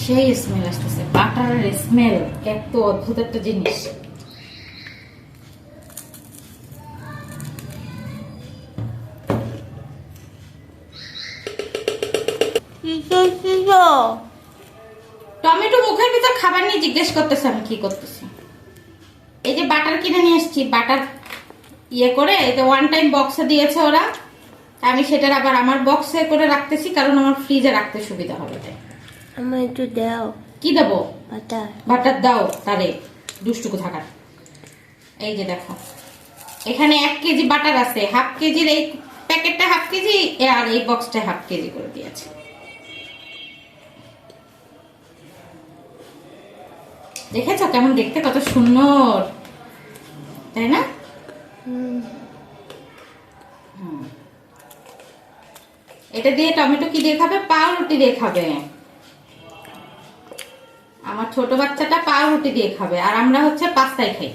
সেই স্মেল আসতেছে, বাটারের স্মেল। এত অদ্ভুত একটা জিনিস। টমেটো মুখের ভিতর খাবার নিয়ে জিজ্ঞেস করতেছে আমি কি করতেছি। এই যে বাটার কিনে নিয়ে এসেছি, বাটার ইয়ে করে এই যে ওয়ান টাইম বক্সে দিয়েছে ওরা, আমি সেটার আবার আমার বক্সে করে রাখতেছি, কারণ আমার ফ্রিজে রাখতে সুবিধা হবে। তাই আমার একটু দাও। কি দেবো? বাটার। বাটার দাও তারে, দুষ্টুকু থাকার। এই যে দেখো, এখানে 1 কেজি বাটার আছে, হাফ কেজির এই প্যাকেটটা হাফ কেজি, আর এই বক্সটা হাফ কেজি করে দিয়েছে। দেখেছো কেমন দেখতে, কত সুন্দর, তাই না? এটা দিয়ে টমেটো কি দিয়ে খাবে? পাউরুটি দিয়ে খাবে। আমার ছোট বাচ্চাটা পাউরুটি দিয়ে খাবে, আর আমরা হচ্ছে পাস্তায় খাই।